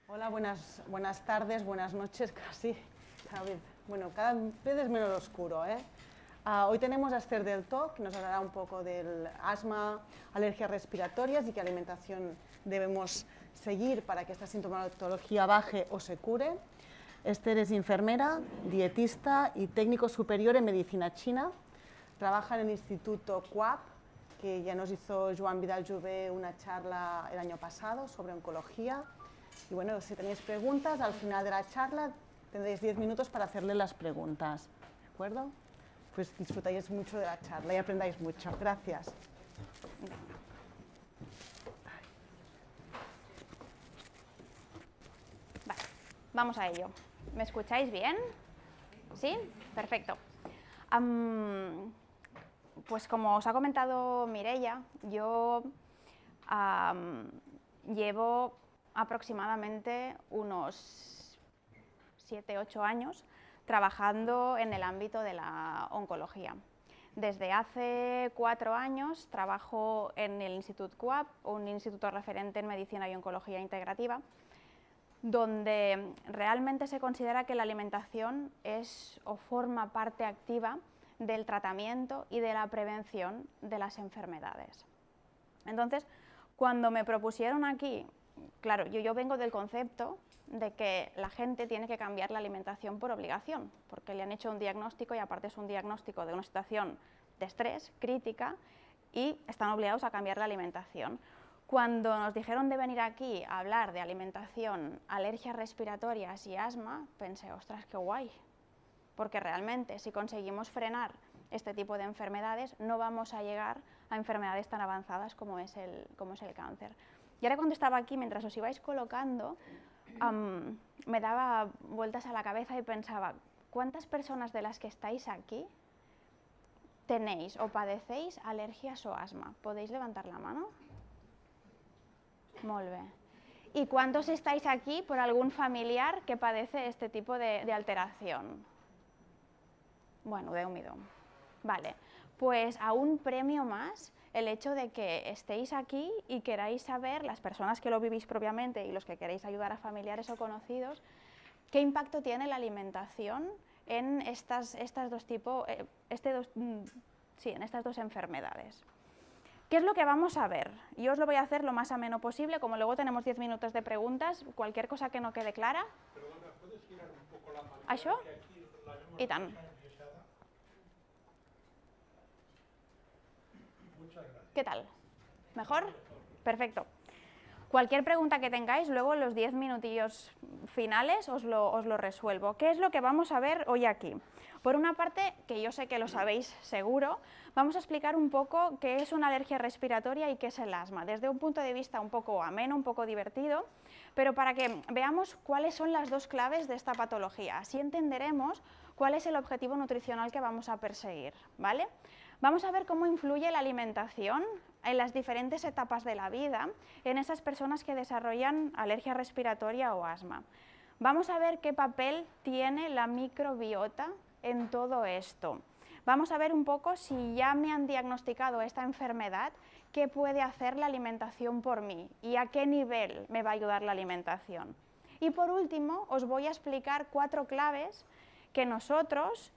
Hola, buenas tardes, buenas noches, casi. Cada vez es menos oscuro, ¿eh? Hoy tenemos a Esther del TOC, que nos hablará un poco del asma, alergias respiratorias y qué alimentación debemos seguir para que esta sintomatología baje o se cure. Esther es enfermera, dietista y técnico superior en medicina china. Trabaja en el Instituto CUAP, que ya nos hizo Joan Vidal-Jové una charla el año pasado sobre oncología. Y bueno, si tenéis preguntas, al final de la charla tendréis 10 minutos para hacerle las preguntas. ¿De acuerdo? Pues disfrutáis mucho de la charla y aprendáis mucho. Gracias. Vale, vamos a ello. ¿Me escucháis bien? ¿Sí? Perfecto. Pues como os ha comentado Mireia, yo llevo aproximadamente unos 7-8 años trabajando en el ámbito de la oncología. Desde hace 4 años trabajo en el Instituto CUAP, un instituto referente en medicina y oncología integrativa, donde realmente se considera que la alimentación es o forma parte activa del tratamiento y de la prevención de las enfermedades. Entonces, cuando me propusieron aquí, claro, yo vengo del concepto de que la gente tiene que cambiar la alimentación por obligación, porque le han hecho un diagnóstico y aparte es un diagnóstico de una situación de estrés crítica y están obligados a cambiar la alimentación. Cuando nos dijeron de venir aquí a hablar de alimentación, alergias respiratorias y asma, pensé, ostras, qué guay, porque realmente si conseguimos frenar este tipo de enfermedades no vamos a llegar a enfermedades tan avanzadas como es el cáncer. Y ahora cuando estaba aquí, mientras os ibais colocando, me daba vueltas a la cabeza y pensaba, ¿cuántas personas de las que estáis aquí tenéis o padecéis alergias o asma? ¿Podéis levantar la mano? Molt bé. ¿Y cuántos estáis aquí por algún familiar que padece este tipo de alteración? Bueno, Déu-n'hi-do. Vale, pues a un premio más el hecho de que estéis aquí y queráis saber, las personas que lo vivís propiamente y los que queréis ayudar a familiares o conocidos, qué impacto tiene la alimentación en estas dos enfermedades. ¿Qué es lo que vamos a ver? Yo os lo voy a hacer lo más ameno posible, como luego tenemos 10 minutos de preguntas, cualquier cosa que no quede clara. Perdona, ¿puedes girar un poco la pantalla? ¿Això? Que aquí la vemos I tant. enrevesada. Muchas gracias. ¿Qué tal? ¿Mejor? Perfecto. Cualquier pregunta que tengáis, luego en los 10 minutillos finales os lo resuelvo. ¿Qué es lo que vamos a ver hoy aquí? Por una parte, que yo sé que lo sabéis seguro, vamos a explicar un poco qué es una alergia respiratoria y qué es el asma, desde un punto de vista un poco ameno, un poco divertido, pero para que veamos cuáles son las dos claves de esta patología. Así entenderemos cuál es el objetivo nutricional que vamos a perseguir, ¿vale? Vamos a ver cómo influye la alimentación en las diferentes etapas de la vida en esas personas que desarrollan alergia respiratoria o asma. Vamos a ver qué papel tiene la microbiota en todo esto. Vamos a ver un poco si ya me han diagnosticado esta enfermedad, qué puede hacer la alimentación por mí y a qué nivel me va a ayudar la alimentación. Y por último, os voy a explicar 4 claves que nosotros,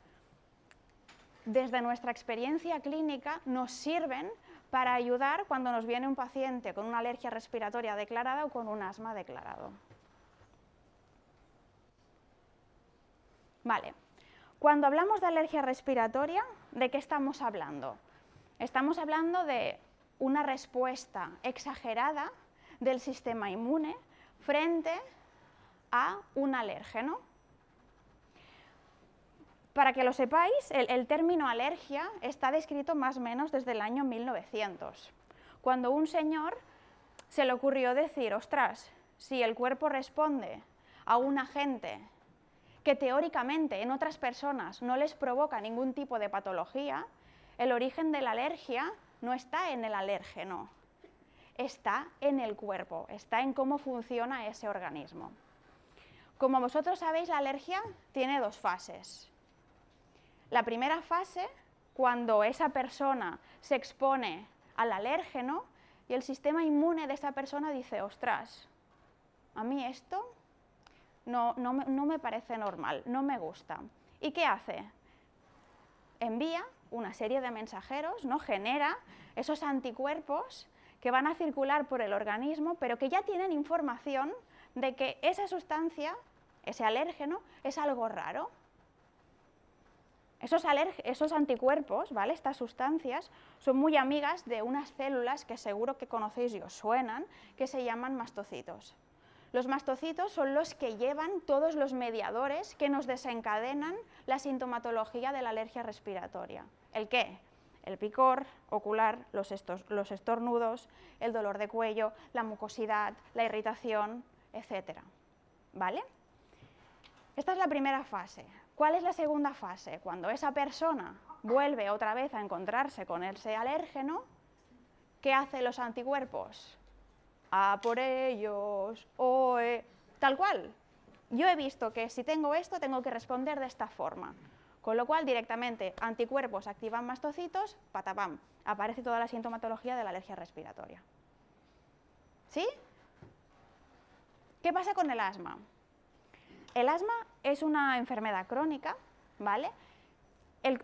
desde nuestra experiencia clínica, nos sirven para ayudar cuando nos viene un paciente con una alergia respiratoria declarada o con un asma declarado. Vale, cuando hablamos de alergia respiratoria, ¿de qué estamos hablando? Estamos hablando de una respuesta exagerada del sistema inmune frente a un alérgeno. Para que lo sepáis, el término alergia está descrito más o menos desde el año 1900, cuando un señor se le ocurrió decir, ostras, si el cuerpo responde a un agente que teóricamente en otras personas no les provoca ningún tipo de patología, el origen de la alergia no está en el alérgeno, está en el cuerpo, está en cómo funciona ese organismo. Como vosotros sabéis, la alergia tiene 2 fases. La primera fase, cuando esa persona se expone al alérgeno y el sistema inmune de esa persona dice, ostras, a mí esto no me parece normal, no me gusta. ¿Y qué hace? Envía una serie de mensajeros, ¿no? Genera esos anticuerpos que van a circular por el organismo, pero que ya tienen información de que esa sustancia, ese alérgeno, es algo raro. Esos anticuerpos, ¿vale? Estas sustancias, son muy amigas de unas células que seguro que conocéis y os suenan, que se llaman mastocitos. Los mastocitos son los que llevan todos los mediadores que nos desencadenan la sintomatología de la alergia respiratoria. ¿El qué? El picor ocular, los estornudos, el dolor de cuello, la mucosidad, la irritación, etc. ¿Vale? Esta es la primera fase. ¿Cuál es la segunda fase? Cuando esa persona vuelve otra vez a encontrarse con ese alérgeno, ¿qué hacen los anticuerpos? A por ellos, tal cual. Yo he visto que si tengo esto, tengo que responder de esta forma. Con lo cual, directamente, anticuerpos activan mastocitos, patapam, aparece toda la sintomatología de la alergia respiratoria. ¿Sí? ¿Qué pasa con el asma? El asma es una enfermedad crónica, ¿vale?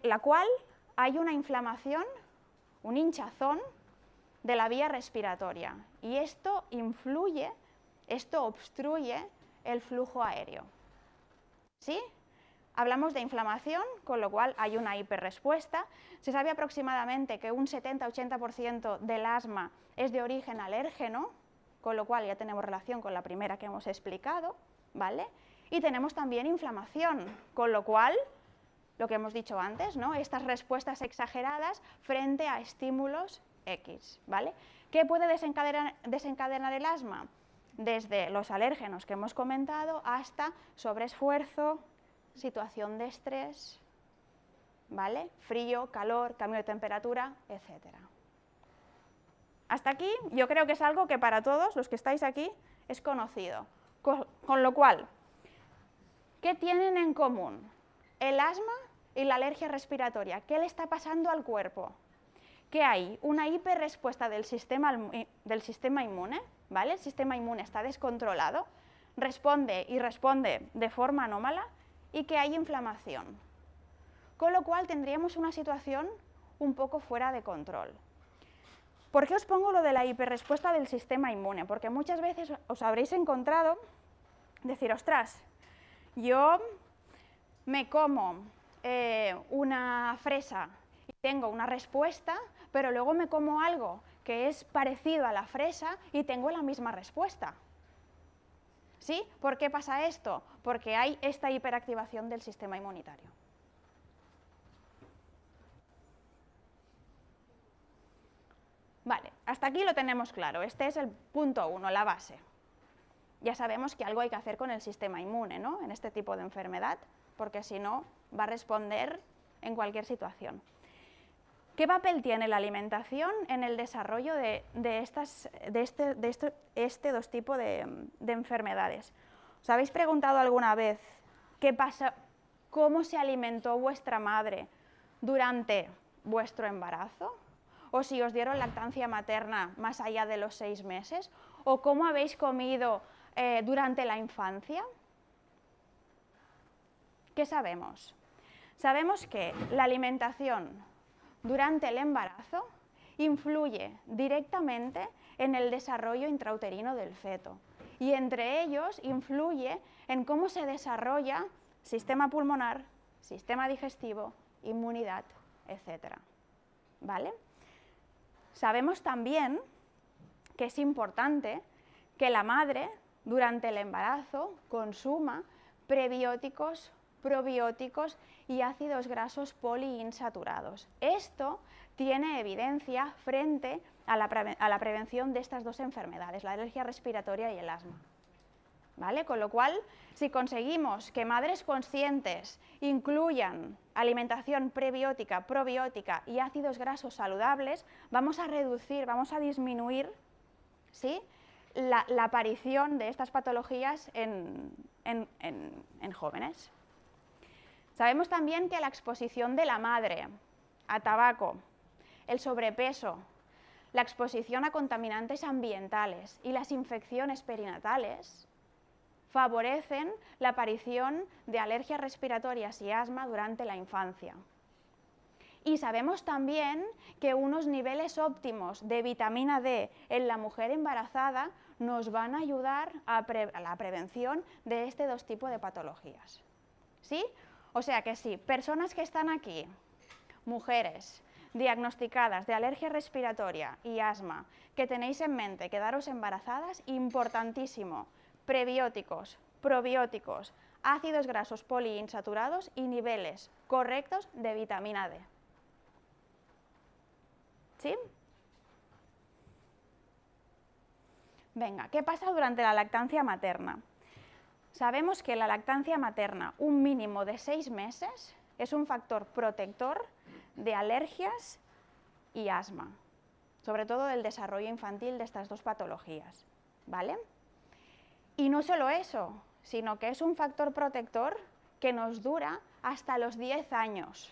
La cual hay una inflamación, un hinchazón de la vía respiratoria, y esto influye, esto obstruye el flujo aéreo. ¿Sí? Hablamos de inflamación, con lo cual hay una hiperrespuesta. Se sabe aproximadamente que un 70-80% del asma es de origen alérgeno, con lo cual ya tenemos relación con la primera que hemos explicado, ¿vale? Y tenemos también inflamación, con lo cual, lo que hemos dicho antes, ¿no? Estas respuestas exageradas frente a estímulos X, ¿vale? ¿Qué puede desencadenar el asma? Desde los alérgenos que hemos comentado hasta sobreesfuerzo, situación de estrés, ¿vale? Frío, calor, cambio de temperatura, etc. Hasta aquí yo creo que es algo que para todos los que estáis aquí es conocido. Con lo cual, ¿qué tienen en común el asma y la alergia respiratoria? ¿Qué le está pasando al cuerpo? Que hay una hiperrespuesta del sistema inmune, ¿vale? El sistema inmune está descontrolado, responde de forma anómala y que hay inflamación. Con lo cual tendríamos una situación un poco fuera de control. ¿Por qué os pongo lo de la hiperrespuesta del sistema inmune? Porque muchas veces os habréis encontrado decir, ostras, yo me como una fresa y tengo una respuesta, pero luego me como algo que es parecido a la fresa y tengo la misma respuesta. ¿Sí? ¿Por qué pasa esto? Porque hay esta hiperactivación del sistema inmunitario. Vale, hasta aquí lo tenemos claro. Este es el punto 1, la base. Ya sabemos que algo hay que hacer con el sistema inmune, ¿no? En este tipo de enfermedad, porque si no, va a responder en cualquier situación. ¿Qué papel tiene la alimentación en el desarrollo de este dos tipos de enfermedades? ¿Os habéis preguntado alguna vez qué pasa, cómo se alimentó vuestra madre durante vuestro embarazo? ¿O si os dieron lactancia materna más allá de los 6 meses? ¿O cómo habéis comido durante la infancia? ¿Qué sabemos? Sabemos que la alimentación durante el embarazo influye directamente en el desarrollo intrauterino del feto y entre ellos influye en cómo se desarrolla sistema pulmonar, sistema digestivo, inmunidad, etc. ¿Vale? Sabemos también que es importante que la madre durante el embarazo consuma prebióticos, probióticos y ácidos grasos poliinsaturados. Esto tiene evidencia frente a la prevención de estas dos enfermedades, la alergia respiratoria y el asma. ¿Vale? Con lo cual, si conseguimos que madres conscientes incluyan alimentación prebiótica, probiótica y ácidos grasos saludables, vamos a reducir, vamos a disminuir, ¿sí?, la aparición de estas patologías en jóvenes. Sabemos también que la exposición de la madre a tabaco, el sobrepeso, la exposición a contaminantes ambientales y las infecciones perinatales favorecen la aparición de alergias respiratorias y asma durante la infancia. Y sabemos también que unos niveles óptimos de vitamina D en la mujer embarazada nos van a ayudar a la prevención de este dos tipos de patologías. ¿Sí? O sea que sí, personas que están aquí, mujeres diagnosticadas de alergia respiratoria y asma, que tenéis en mente quedaros embarazadas, importantísimo, prebióticos, probióticos, ácidos grasos poliinsaturados y niveles correctos de vitamina D. ¿Sí? Venga, ¿qué pasa durante la lactancia materna? Sabemos que la lactancia materna, un mínimo de 6 meses, es un factor protector de alergias y asma, sobre todo del desarrollo infantil de estas dos patologías, ¿vale? Y no solo eso, sino que es un factor protector que nos dura hasta los 10 años.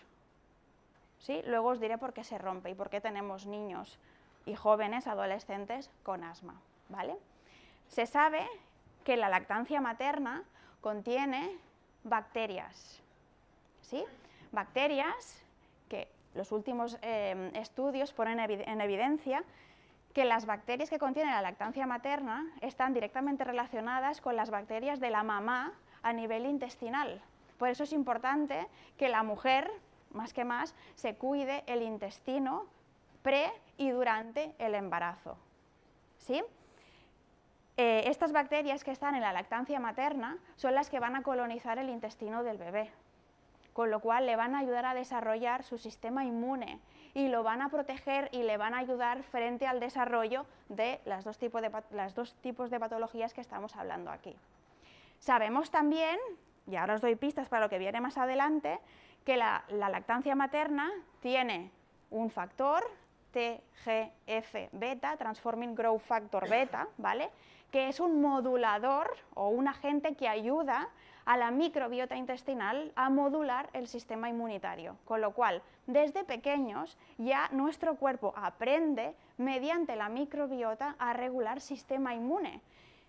¿Sí? Luego os diré por qué se rompe y por qué tenemos niños y jóvenes adolescentes con asma, ¿vale? Se sabe que la lactancia materna contiene bacterias, ¿sí? Bacterias que los últimos estudios ponen en evidencia que las bacterias que contiene la lactancia materna están directamente relacionadas con las bacterias de la mamá a nivel intestinal. Por eso es importante que la mujer, más que más, se cuide el intestino pre y durante el embarazo, ¿sí? Estas bacterias que están en la lactancia materna son las que van a colonizar el intestino del bebé, con lo cual le van a ayudar a desarrollar su sistema inmune y lo van a proteger y le van a ayudar frente al desarrollo de los dos tipos de patologías que estamos hablando aquí. Sabemos también, y ahora os doy pistas para lo que viene más adelante, que la lactancia materna tiene un factor TGF-beta, Transforming Growth Factor Beta, ¿vale?, que es un modulador o un agente que ayuda a la microbiota intestinal a modular el sistema inmunitario, con lo cual desde pequeños ya nuestro cuerpo aprende mediante la microbiota a regular sistema inmune.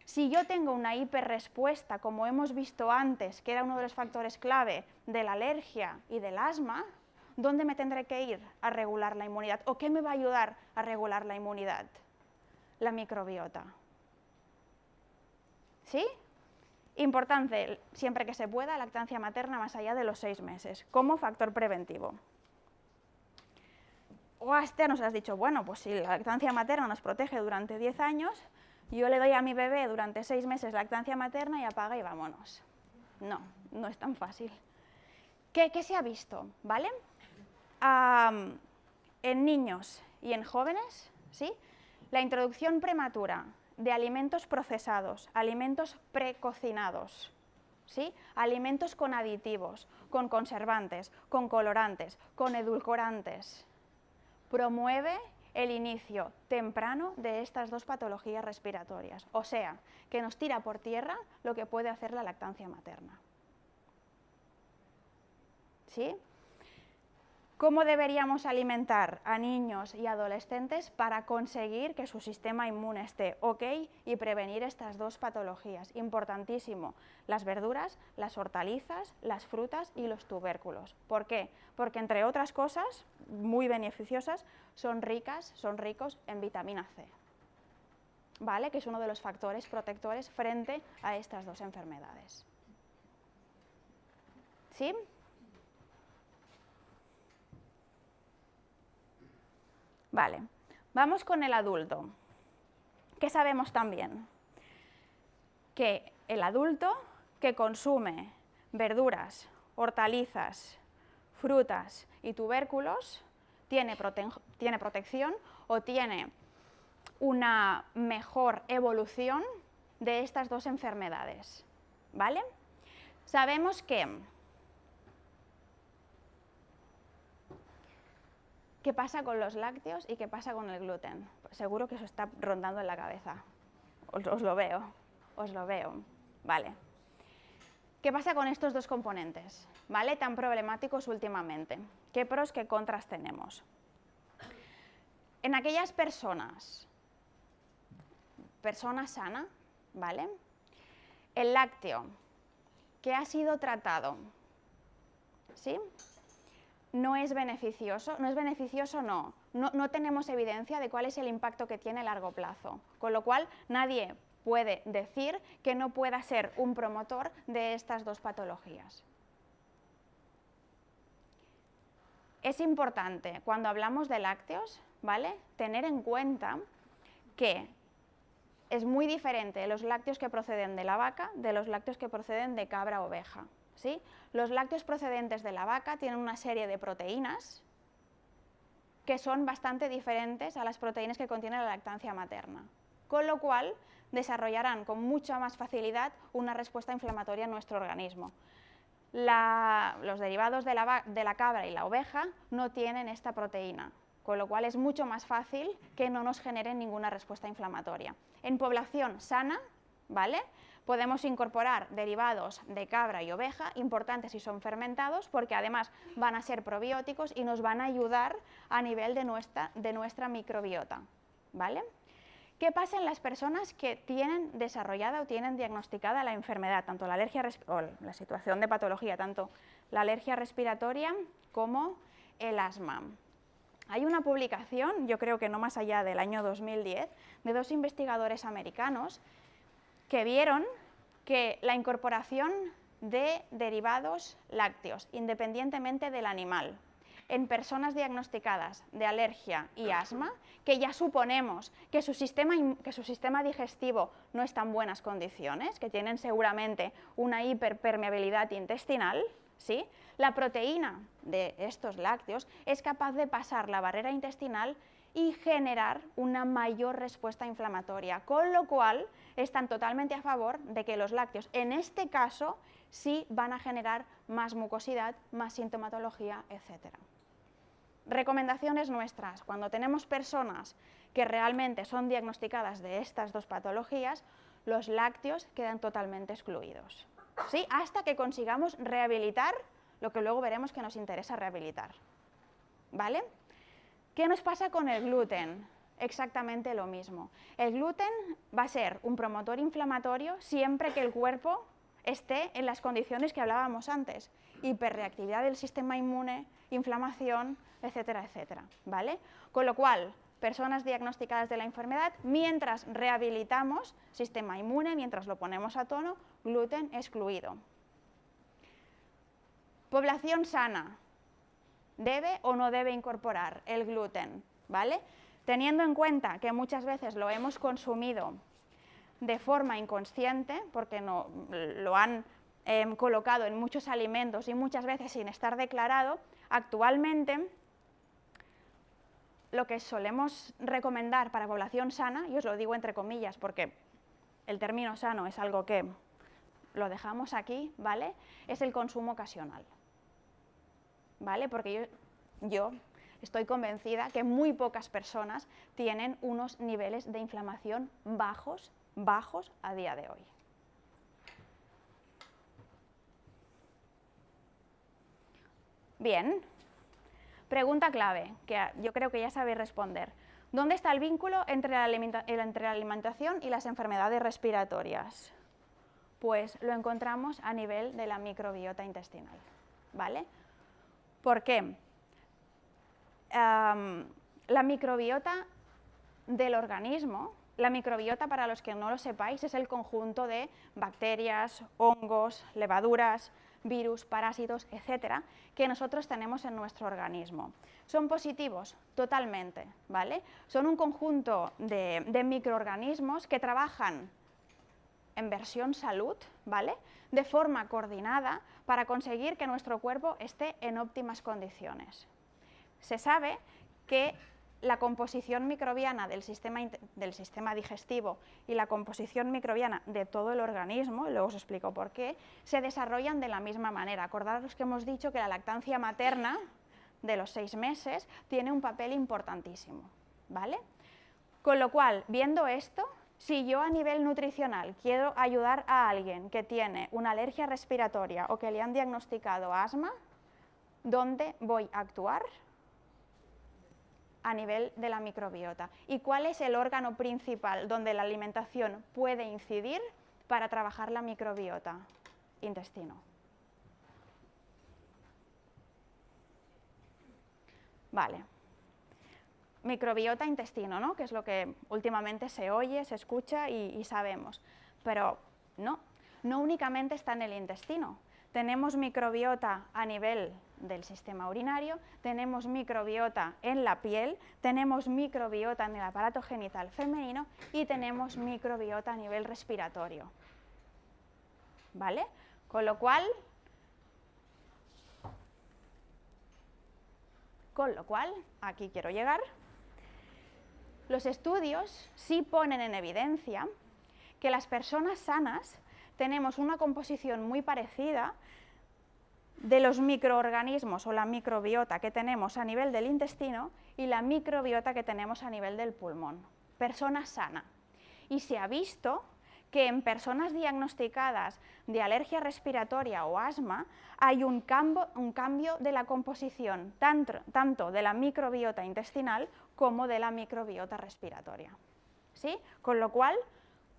Si yo tengo una hiperrespuesta, como hemos visto antes, que era uno de los factores clave de la alergia y del asma, ¿dónde me tendré que ir a regular la inmunidad? ¿O qué me va a ayudar a regular la inmunidad? La microbiota. ¿Sí? Importante, siempre que se pueda, lactancia materna más allá de los 6 meses, como factor preventivo. O hasta nos has dicho, bueno, pues si la lactancia materna nos protege durante 10 años, yo le doy a mi bebé durante 6 meses lactancia materna y apaga y vámonos. No, no es tan fácil. ¿Qué se ha visto? ¿Vale? En niños y en jóvenes, ¿sí?, la introducción prematura de alimentos procesados, alimentos precocinados, ¿sí?, alimentos con aditivos, con conservantes, con colorantes, con edulcorantes, promueve el inicio temprano de estas dos patologías respiratorias, o sea, que nos tira por tierra lo que puede hacer la lactancia materna. ¿Sí? ¿Cómo deberíamos alimentar a niños y adolescentes para conseguir que su sistema inmune esté ok y prevenir estas dos patologías? Importantísimo, las verduras, las hortalizas, las frutas y los tubérculos. ¿Por qué? Porque, entre otras cosas muy beneficiosas, son ricos en vitamina C, ¿vale?, que es uno de los factores protectores frente a estas dos enfermedades. ¿Sí? Vale, vamos con el adulto. ¿Qué sabemos también? Que el adulto que consume verduras, hortalizas, frutas y tubérculos tiene protección o tiene una mejor evolución de estas dos enfermedades, ¿vale? Sabemos que ¿qué pasa con los lácteos y qué pasa con el gluten? Seguro que eso está rondando en la cabeza. Os lo veo. Vale. ¿Qué pasa con estos dos componentes, ¿vale?, tan problemáticos últimamente? ¿Qué pros, qué contras tenemos? En aquellas persona sana, ¿vale?, el lácteo que ha sido tratado, ¿sí? No es beneficioso, no tenemos evidencia de cuál es el impacto que tiene a largo plazo, con lo cual nadie puede decir que no pueda ser un promotor de estas dos patologías. Es importante, cuando hablamos de lácteos, ¿vale?, tener en cuenta que es muy diferente los lácteos que proceden de la vaca de los lácteos que proceden de cabra o oveja, ¿sí? Los lácteos procedentes de la vaca tienen una serie de proteínas que son bastante diferentes a las proteínas que contiene la lactancia materna, con lo cual desarrollarán con mucha más facilidad una respuesta inflamatoria en nuestro organismo. Los derivados de la cabra y la oveja no tienen esta proteína, con lo cual es mucho más fácil que no nos generen ninguna respuesta inflamatoria. En población sana, ¿vale?, podemos incorporar derivados de cabra y oveja, importantes si son fermentados, porque además van a ser probióticos y nos van a ayudar a nivel de nuestra microbiota, ¿vale? ¿Qué pasa en las personas que tienen desarrollada o tienen diagnosticada la enfermedad, tanto la alergia o la situación de patología, tanto la alergia respiratoria como el asma? Hay una publicación, yo creo que no más allá del año 2010, de dos investigadores americanos que vieron que la incorporación de derivados lácteos, independientemente del animal, en personas diagnosticadas de alergia y asma, que ya suponemos que su sistema digestivo no está en buenas condiciones, que tienen seguramente una hiperpermeabilidad intestinal, ¿sí?, la proteína de estos lácteos es capaz de pasar la barrera intestinal y generar una mayor respuesta inflamatoria, con lo cual están totalmente a favor de que los lácteos, en este caso, sí van a generar más mucosidad, más sintomatología, etc. Recomendaciones nuestras: cuando tenemos personas que realmente son diagnosticadas de estas dos patologías, los lácteos quedan totalmente excluidos, ¿sí?, hasta que consigamos rehabilitar lo que luego veremos que nos interesa rehabilitar, ¿vale? ¿Qué nos pasa con el gluten? Exactamente lo mismo. El gluten va a ser un promotor inflamatorio siempre que el cuerpo esté en las condiciones que hablábamos antes: hiperreactividad del sistema inmune, inflamación, etcétera, etcétera, ¿vale? Con lo cual, personas diagnosticadas de la enfermedad, mientras rehabilitamos sistema inmune, mientras lo ponemos a tono, gluten excluido. Población sana, ¿debe o no debe incorporar el gluten? ¿Vale? Teniendo en cuenta que muchas veces lo hemos consumido de forma inconsciente, porque no, lo han colocado en muchos alimentos y muchas veces sin estar declarado, actualmente lo que solemos recomendar para población sana, y os lo digo entre comillas porque el término sano es algo que lo dejamos aquí, ¿vale?, es el consumo ocasional, ¿vale? Porque yo estoy convencida que muy pocas personas tienen unos niveles de inflamación bajos a día de hoy. Bien, pregunta clave, que yo creo que ya sabéis responder. ¿Dónde está el vínculo entre la alimentación y las enfermedades respiratorias? Pues lo encontramos a nivel de la microbiota intestinal, ¿vale? ¿Por qué? La microbiota del organismo, la microbiota, para los que no lo sepáis, es el conjunto de bacterias, hongos, levaduras, virus, parásitos, etcétera, que nosotros tenemos en nuestro organismo. ¿Son positivos? Totalmente, ¿vale? Son un conjunto de microorganismos que trabajan en versión salud, ¿vale?, de forma coordinada para conseguir que nuestro cuerpo esté en óptimas condiciones. Se sabe que la composición microbiana del sistema digestivo y la composición microbiana de todo el organismo, y luego os explico por qué, se desarrollan de la misma manera. Acordaros que hemos dicho que la lactancia materna de los 6 meses tiene un papel importantísimo, ¿vale? Con lo cual, viendo esto, si yo a nivel nutricional quiero ayudar a alguien que tiene una alergia respiratoria o que le han diagnosticado asma, ¿dónde voy a actuar? A nivel de la microbiota. ¿Y cuál es el órgano principal donde la alimentación puede incidir? para trabajar la microbiota intestino? Vale. Microbiota intestino, ¿no? Que es lo que últimamente se oye, se escucha y sabemos. Pero no únicamente está en el intestino. Tenemos microbiota a nivel del sistema urinario, tenemos microbiota en la piel, tenemos microbiota en el aparato genital femenino y tenemos microbiota a nivel respiratorio. ¿Vale? Con lo cual, aquí quiero llegar, los estudios sí ponen en evidencia que las personas sanas tenemos una composición muy parecida de los microorganismos o la microbiota que tenemos a nivel del intestino y la microbiota que tenemos a nivel del pulmón. Persona sana. Y se ha visto que en personas diagnosticadas de alergia respiratoria o asma hay un cambio de la composición tanto de la microbiota intestinal como de la microbiota respiratoria. ¿Sí? Con lo cual,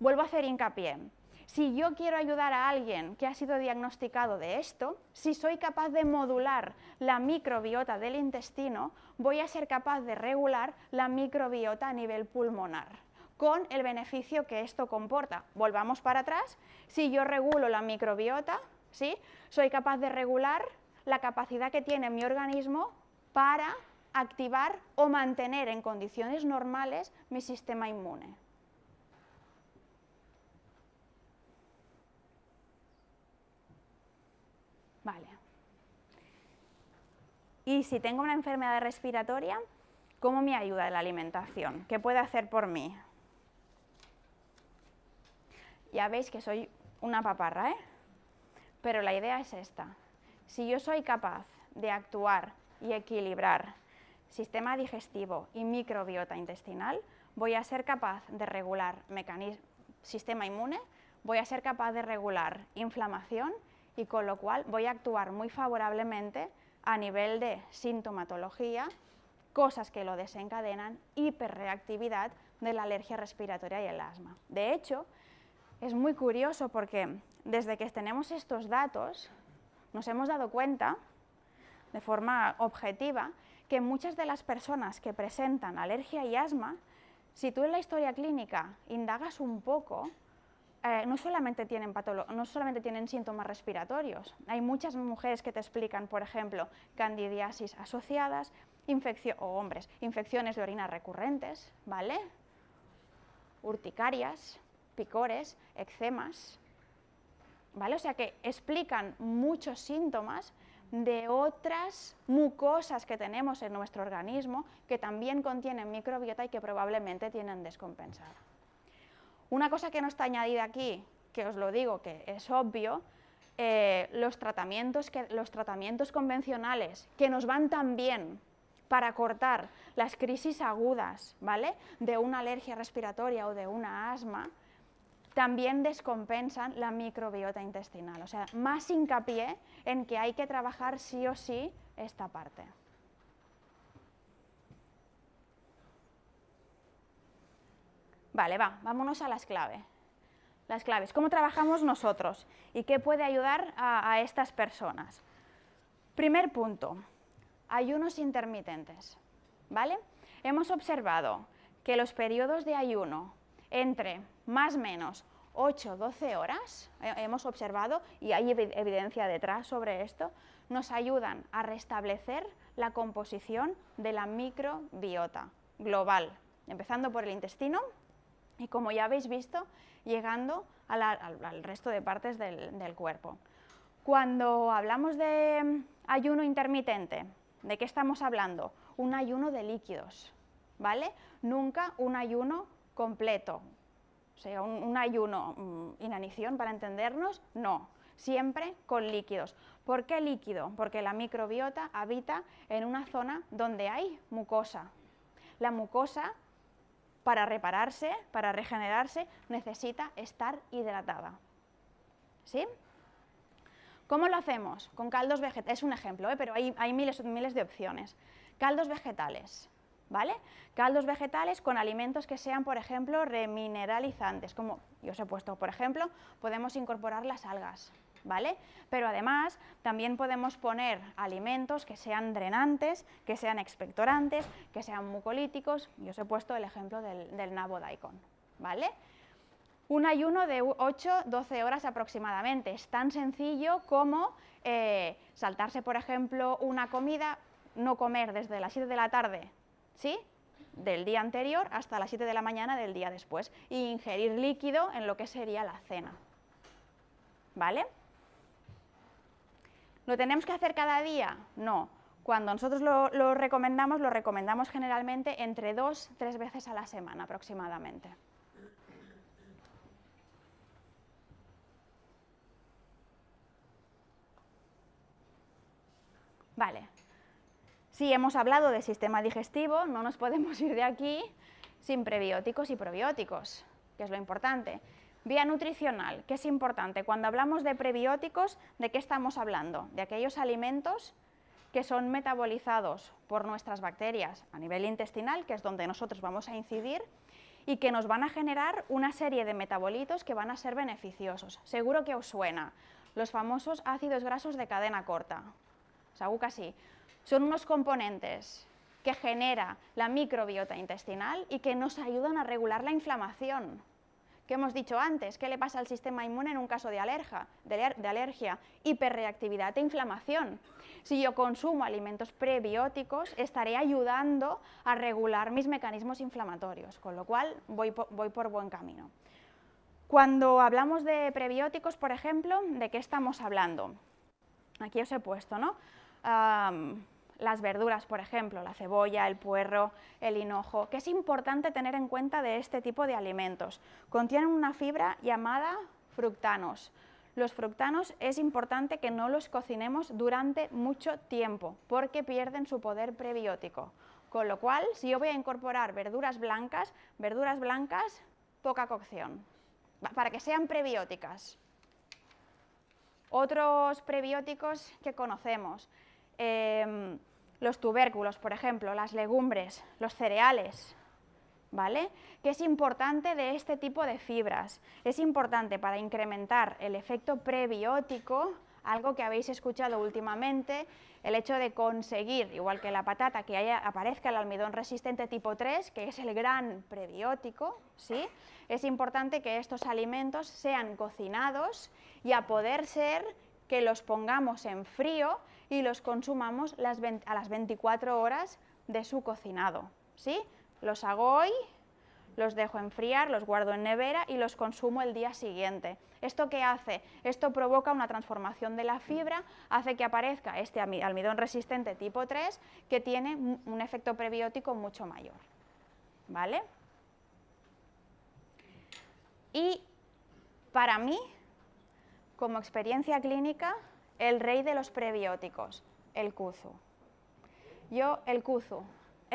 vuelvo a hacer hincapié. Si yo quiero ayudar a alguien que ha sido diagnosticado de esto, si soy capaz de modular la microbiota del intestino, voy a ser capaz de regular la microbiota a nivel pulmonar, con el beneficio que esto comporta. Volvamos para atrás, si yo regulo la microbiota, ¿sí?, soy capaz de regular la capacidad que tiene mi organismo para activar o mantener en condiciones normales mi sistema inmune. Vale. Y si tengo una enfermedad respiratoria, ¿cómo me ayuda la alimentación? ¿Qué puede hacer por mí? Ya veis que soy una paparra, ¿eh? Pero la idea es esta. Si yo soy capaz de actuar y equilibrar sistema digestivo y microbiota intestinal, voy a ser capaz de regular sistema inmune, voy a ser capaz de regular inflamación y con lo cual voy a actuar muy favorablemente a nivel de sintomatología, cosas que lo desencadenan, hiperreactividad de la alergia respiratoria y el asma. De hecho, es muy curioso porque desde que tenemos estos datos nos hemos dado cuenta de forma objetiva que muchas de las personas que presentan alergia y asma, si tú en la historia clínica indagas un poco, no solamente tienen síntomas respiratorios. Hay muchas mujeres que te explican, por ejemplo, candidiasis asociadas, infecciones de orina recurrentes, ¿vale?, urticarias, picores, eczemas, ¿vale? O sea que explican muchos síntomas de otras mucosas que tenemos en nuestro organismo que también contienen microbiota y que probablemente tienen descompensada. Una cosa que no está añadida aquí, que os lo digo, que es obvio, los tratamientos convencionales que nos van tan bien para cortar las crisis agudas, ¿vale?, de una alergia respiratoria o de una asma, también descompensan la microbiota intestinal. O sea, más hincapié en que hay que trabajar sí o sí esta parte. Vale, vámonos a las claves. Las claves, ¿cómo trabajamos nosotros? ¿Y qué puede ayudar a estas personas? Primer punto, ayunos intermitentes, ¿vale? Hemos observado que los periodos de ayuno entre más o menos 8-12 horas, hemos observado, y hay evidencia detrás sobre esto, nos ayudan a restablecer la composición de la microbiota global, empezando por el intestino y, como ya habéis visto, llegando al resto de partes del cuerpo. Cuando hablamos de ayuno intermitente, ¿de qué estamos hablando? Un ayuno de líquidos, ¿vale? Nunca un ayuno completo, o sea, un ayuno, inanición para entendernos, no, siempre con líquidos. ¿Por qué líquido? Porque la microbiota habita en una zona donde hay mucosa. La mucosa, para repararse, para regenerarse, necesita estar hidratada. ¿Sí? ¿Cómo lo hacemos? Con caldos vegetales, es un ejemplo, pero hay miles de opciones. Caldos vegetales, ¿vale? Caldos vegetales con alimentos que sean, por ejemplo, remineralizantes, como yo os he puesto, por ejemplo, podemos incorporar las algas, ¿vale? Pero además también podemos poner alimentos que sean drenantes, que sean expectorantes, que sean mucolíticos. Yo os he puesto el ejemplo del nabo daikon, ¿vale? Un ayuno de 8-12 horas aproximadamente. Es tan sencillo como saltarse, por ejemplo, una comida, no comer desde las 7 de la tarde, ¿sí?, del día anterior hasta las 7 de la mañana del día después, e ingerir líquido en lo que sería la cena, ¿vale? ¿Lo tenemos que hacer cada día? No. Cuando nosotros lo recomendamos generalmente entre 2-3 veces a la semana aproximadamente. Vale. Si hemos hablado del sistema digestivo, no nos podemos ir de aquí sin prebióticos y probióticos, que es lo importante. Vía nutricional, que es importante. Cuando hablamos de prebióticos, ¿de qué estamos hablando? De aquellos alimentos que son metabolizados por nuestras bacterias a nivel intestinal, que es donde nosotros vamos a incidir, y que nos van a generar una serie de metabolitos que van a ser beneficiosos. Seguro que os suena, los famosos ácidos grasos de cadena corta. Seguro que sí. Son unos componentes que genera la microbiota intestinal y que nos ayudan a regular la inflamación. ¿Qué hemos dicho antes? ¿Qué le pasa al sistema inmune en un caso de alergia? Hiperreactividad e inflamación. Si yo consumo alimentos prebióticos, estaré ayudando a regular mis mecanismos inflamatorios, con lo cual voy por buen camino. Cuando hablamos de prebióticos, por ejemplo, ¿de qué estamos hablando? Aquí os he puesto, ¿no? Las verduras, por ejemplo, la cebolla, el puerro, el hinojo, que es importante tener en cuenta de este tipo de alimentos. Contienen una fibra llamada fructanos. Los fructanos es importante que no los cocinemos durante mucho tiempo, porque pierden su poder prebiótico. Con lo cual, si yo voy a incorporar verduras blancas, poca cocción, para que sean prebióticas. Otros prebióticos que conocemos, los tubérculos, por ejemplo, las legumbres, los cereales, ¿vale? ¿Qué es importante de este tipo de fibras? Es importante para incrementar el efecto prebiótico, algo que habéis escuchado últimamente, el hecho de conseguir, igual que la patata, que aparezca el almidón resistente tipo 3, que es el gran prebiótico, ¿sí? Es importante que estos alimentos sean cocinados y a poder ser que los pongamos en frío y los consumamos a las 24 horas de su cocinado, ¿sí? Los hago hoy, los dejo enfriar, los guardo en nevera y los consumo el día siguiente. ¿Esto qué hace? Esto provoca una transformación de la fibra, hace que aparezca este almidón resistente tipo 3 que tiene un efecto prebiótico mucho mayor, ¿vale? Y para mí, como experiencia clínica, el rey de los prebióticos, el kuzu. El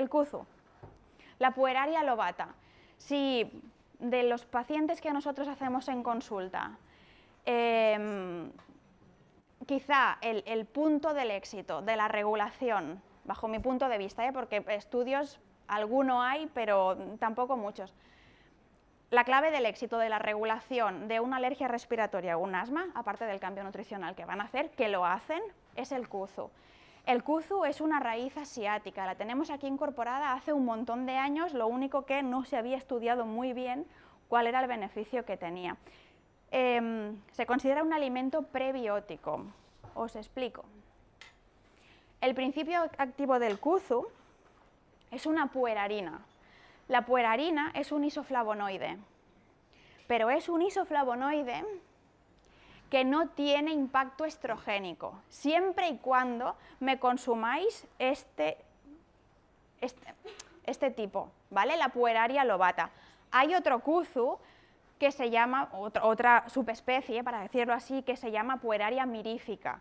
kuzu, la Pueraria lobata. Si de los pacientes que nosotros hacemos en consulta, quizá el punto del éxito, de la regulación, bajo mi punto de vista, porque estudios alguno hay, pero tampoco muchos. La clave del éxito de la regulación de una alergia respiratoria o un asma, aparte del cambio nutricional que van a hacer, que lo hacen, es el kuzu. El kuzu es una raíz asiática, la tenemos aquí incorporada hace un montón de años, lo único que no se había estudiado muy bien cuál era el beneficio que tenía. Se considera un alimento prebiótico. Os explico. El principio activo del kuzu es una puerarina. La puerarina es un isoflavonoide, pero es un isoflavonoide que no tiene impacto estrogénico, siempre y cuando me consumáis este tipo, ¿vale? La Pueraria lobata. Hay otro kuzu que se llama, otra subespecie, para decirlo así, que se llama Pueraria mirífica.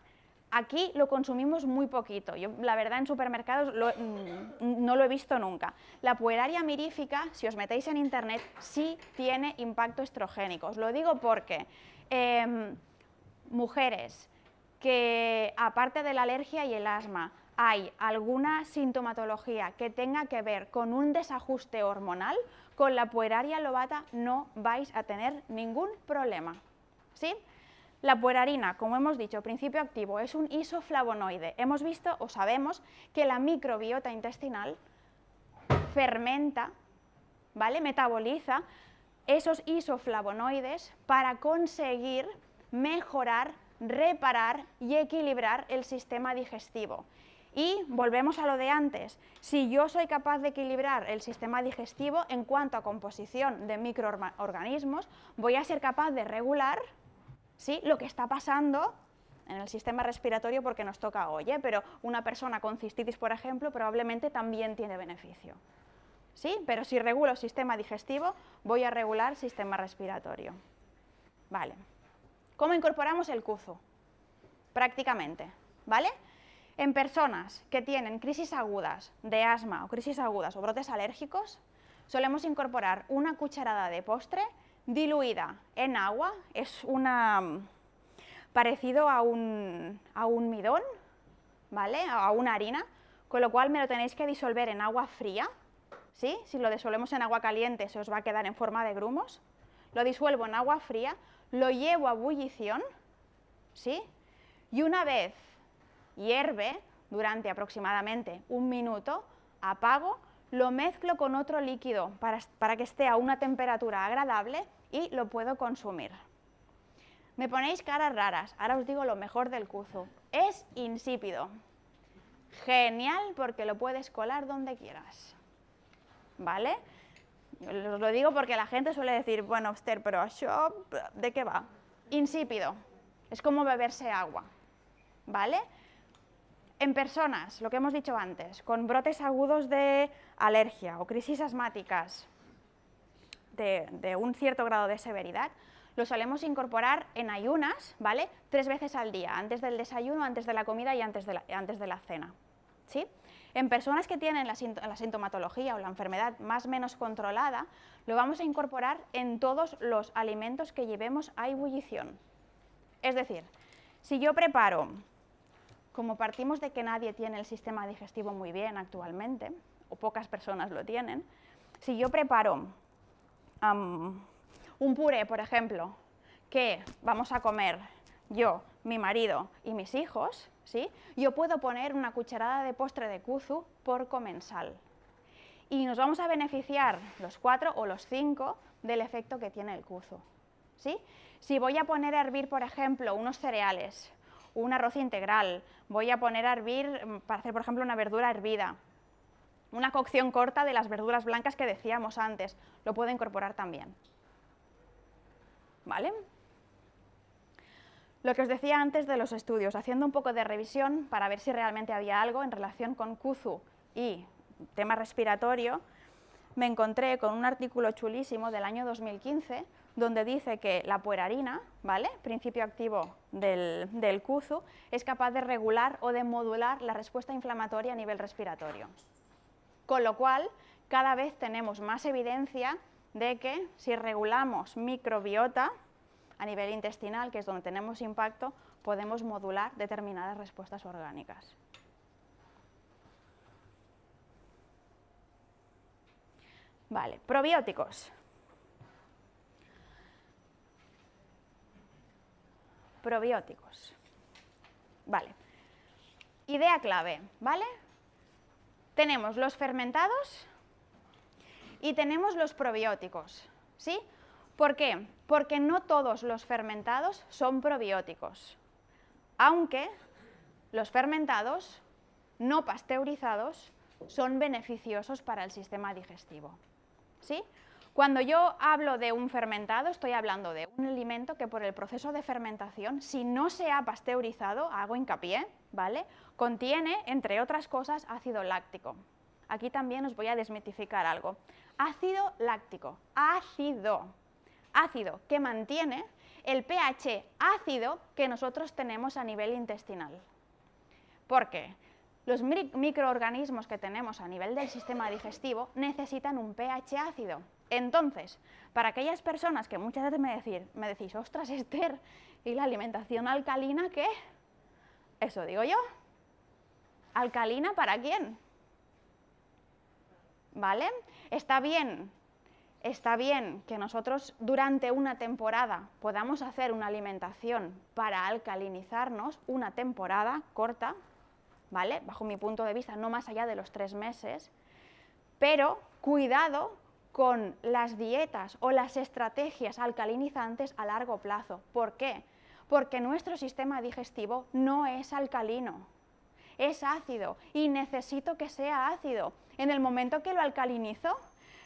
Aquí lo consumimos muy poquito, yo la verdad en supermercados no lo he visto nunca. La Pueraria mirífica, si os metéis en internet, sí tiene impacto estrogénico. Os lo digo porque mujeres que aparte de la alergia y el asma hay alguna sintomatología que tenga que ver con un desajuste hormonal, con la pueraria lobata no vais a tener ningún problema, ¿sí? La puerarina, como hemos dicho, principio activo, es un isoflavonoide. Hemos visto o sabemos que la microbiota intestinal fermenta, ¿vale? Metaboliza esos isoflavonoides para conseguir mejorar, reparar y equilibrar el sistema digestivo. Y volvemos a lo de antes, si yo soy capaz de equilibrar el sistema digestivo en cuanto a composición de microorganismos, voy a ser capaz de regular, ¿sí?, lo que está pasando en el sistema respiratorio porque nos toca hoy, pero una persona con cistitis, por ejemplo, probablemente también tiene beneficio. ¿Sí? Pero si regulo sistema digestivo, voy a regular sistema respiratorio. Vale. ¿Cómo incorporamos el kuzu? Prácticamente, ¿vale? En personas que tienen crisis agudas de asma o crisis agudas o brotes alérgicos, solemos incorporar una cucharada de postre diluida en agua, es parecido a un midón, ¿vale? A una harina, con lo cual me lo tenéis que disolver en agua fría, ¿sí? Si lo disolvemos en agua caliente se os va a quedar en forma de grumos, lo disuelvo en agua fría, lo llevo a ebullición, ¿sí? Y una vez hierve, durante aproximadamente 1 minuto, apago, lo mezclo con otro líquido para que esté a una temperatura agradable y lo puedo consumir. Me ponéis caras raras, ahora os digo lo mejor del kuzu. Es insípido. Genial porque lo puedes colar donde quieras. ¿Vale? Os lo digo porque la gente suele decir, bueno, Esther, pero això, ¿de qué va? Insípido. Es como beberse agua. ¿Vale? En personas, lo que hemos dicho antes, con brotes agudos de alergia o crisis asmáticas de un cierto grado de severidad, lo solemos incorporar en ayunas, ¿vale? 3 veces al día, antes del desayuno, antes de la comida y antes de la cena, ¿sí? En personas que tienen la sintomatología o la enfermedad más o menos controlada, lo vamos a incorporar en todos los alimentos que llevemos a ebullición. Es decir, si yo preparo, como partimos de que nadie tiene el sistema digestivo muy bien actualmente, o pocas personas lo tienen, si yo preparo un puré, por ejemplo, que vamos a comer yo, mi marido y mis hijos, ¿sí? Yo puedo poner una cucharada de postre de kuzu por comensal. Y nos vamos a beneficiar los 4 o los 5 del efecto que tiene el kuzu, ¿sí? Si voy a poner a hervir, por ejemplo, unos cereales, un arroz integral, voy a poner a hervir para hacer, por ejemplo, una verdura hervida, una cocción corta de las verduras blancas que decíamos antes, lo puedo incorporar también. ¿Vale? Lo que os decía antes de los estudios, haciendo un poco de revisión para ver si realmente había algo en relación con kuzu y tema respiratorio, me encontré con un artículo chulísimo del año 2015 donde dice que la puerarina, ¿vale?, principio activo del kuzu, es capaz de regular o de modular la respuesta inflamatoria a nivel respiratorio. Con lo cual, cada vez tenemos más evidencia de que si regulamos microbiota a nivel intestinal, que es donde tenemos impacto, podemos modular determinadas respuestas orgánicas. Vale, probióticos. Probióticos. Vale. Idea clave, ¿vale? Tenemos los fermentados y tenemos los probióticos, ¿sí? ¿Por qué? Porque no todos los fermentados son probióticos, aunque los fermentados no pasteurizados son beneficiosos para el sistema digestivo, ¿sí? Cuando yo hablo de un fermentado, estoy hablando de un alimento que por el proceso de fermentación, si no se ha pasteurizado, hago hincapié, ¿vale?, contiene, entre otras cosas, ácido láctico. Aquí también os voy a desmitificar algo. Ácido láctico, ácido que mantiene el pH ácido que nosotros tenemos a nivel intestinal. ¿Por qué? Los microorganismos que tenemos a nivel del sistema digestivo necesitan un pH ácido. Entonces, para aquellas personas que muchas veces me decís, ostras, Esther, ¿y la alimentación alcalina qué? Eso digo yo. ¿Alcalina para quién? ¿Vale? Está bien que nosotros durante una temporada podamos hacer una alimentación para alcalinizarnos, una temporada corta, ¿vale? Bajo mi punto de vista, no más allá de los 3 meses, pero cuidado con las dietas o las estrategias alcalinizantes a largo plazo. ¿Por qué? Porque nuestro sistema digestivo no es alcalino, es ácido y necesito que sea ácido. En el momento que lo alcalinizo,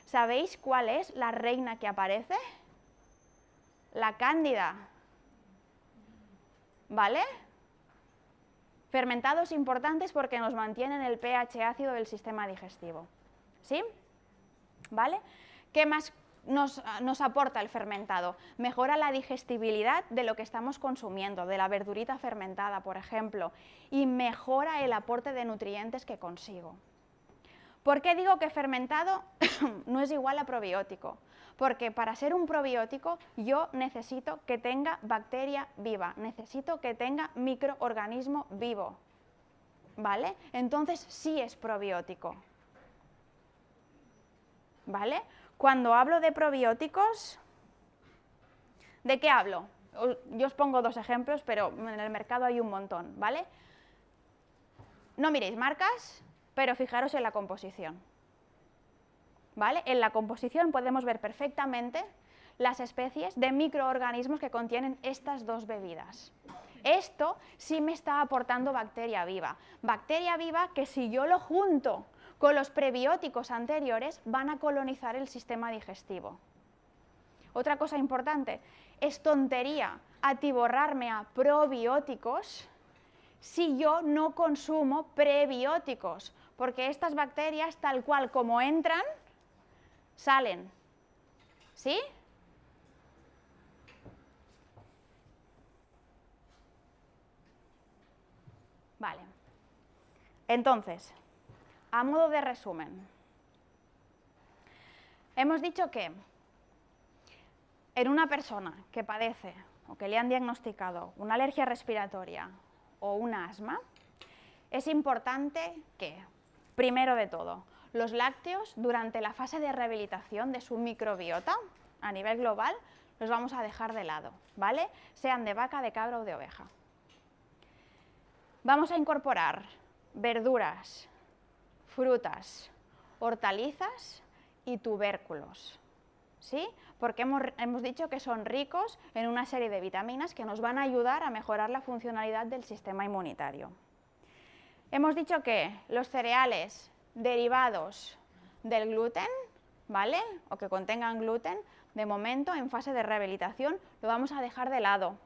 ¿sabéis cuál es la reina que aparece? La cándida. ¿Vale? Fermentados importantes porque nos mantienen el pH ácido del sistema digestivo. ¿Sí? ¿Vale? ¿Qué más nos aporta el fermentado? Mejora la digestibilidad de lo que estamos consumiendo, de la verdurita fermentada, por ejemplo, y mejora el aporte de nutrientes que consigo. ¿Por qué digo que fermentado no es igual a probiótico? Porque para ser un probiótico yo necesito que tenga bacteria viva, necesito que tenga microorganismo vivo, ¿vale? Entonces sí es probiótico. ¿Vale? Cuando hablo de probióticos, ¿de qué hablo? Yo os pongo 2 ejemplos, pero en el mercado hay un montón, ¿vale? No miréis marcas, pero fijaros en la composición, ¿vale? En la composición podemos ver perfectamente las especies de microorganismos que contienen estas 2 bebidas. Esto sí me está aportando bacteria viva que si yo lo junto con los prebióticos anteriores van a colonizar el sistema digestivo. Otra cosa importante, es tontería atiborrarme a probióticos si yo no consumo prebióticos, porque estas bacterias, tal cual como entran, salen. ¿Sí? Vale. Entonces, a modo de resumen, hemos dicho que en una persona que padece o que le han diagnosticado una alergia respiratoria o una asma, es importante que, primero de todo, los lácteos durante la fase de rehabilitación de su microbiota a nivel global los vamos a dejar de lado, ¿vale? Sean de vaca, de cabra o de oveja. Vamos a incorporar verduras, frutas, hortalizas y tubérculos, ¿sí? Porque hemos dicho que son ricos en una serie de vitaminas que nos van a ayudar a mejorar la funcionalidad del sistema inmunitario. Hemos dicho que los cereales derivados del gluten, ¿vale? O que contengan gluten, de momento en fase de rehabilitación lo vamos a dejar de lado,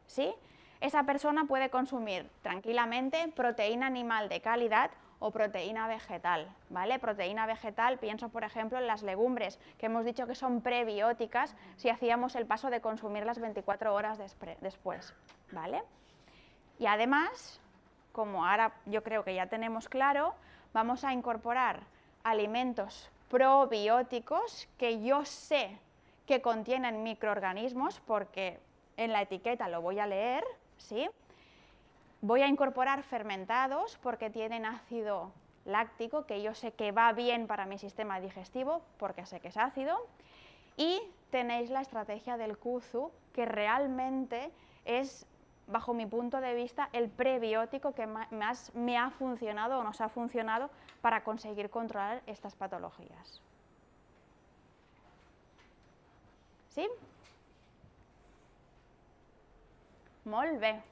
¿sí? Esa persona puede consumir tranquilamente proteína animal de calidad o proteína vegetal, ¿vale? Proteína vegetal, pienso por ejemplo en las legumbres, que hemos dicho que son prebióticas si hacíamos el paso de consumirlas 24 horas después, ¿vale? Y además, como ahora yo creo que ya tenemos claro, vamos a incorporar alimentos probióticos que yo sé que contienen microorganismos, porque en la etiqueta lo voy a leer, ¿sí? Voy a incorporar fermentados porque tienen ácido láctico, que yo sé que va bien para mi sistema digestivo, porque sé que es ácido. Y tenéis la estrategia del Kuzu, que realmente es, bajo mi punto de vista, el prebiótico que más me ha funcionado o nos ha funcionado para conseguir controlar estas patologías. ¿Sí? Molt bé.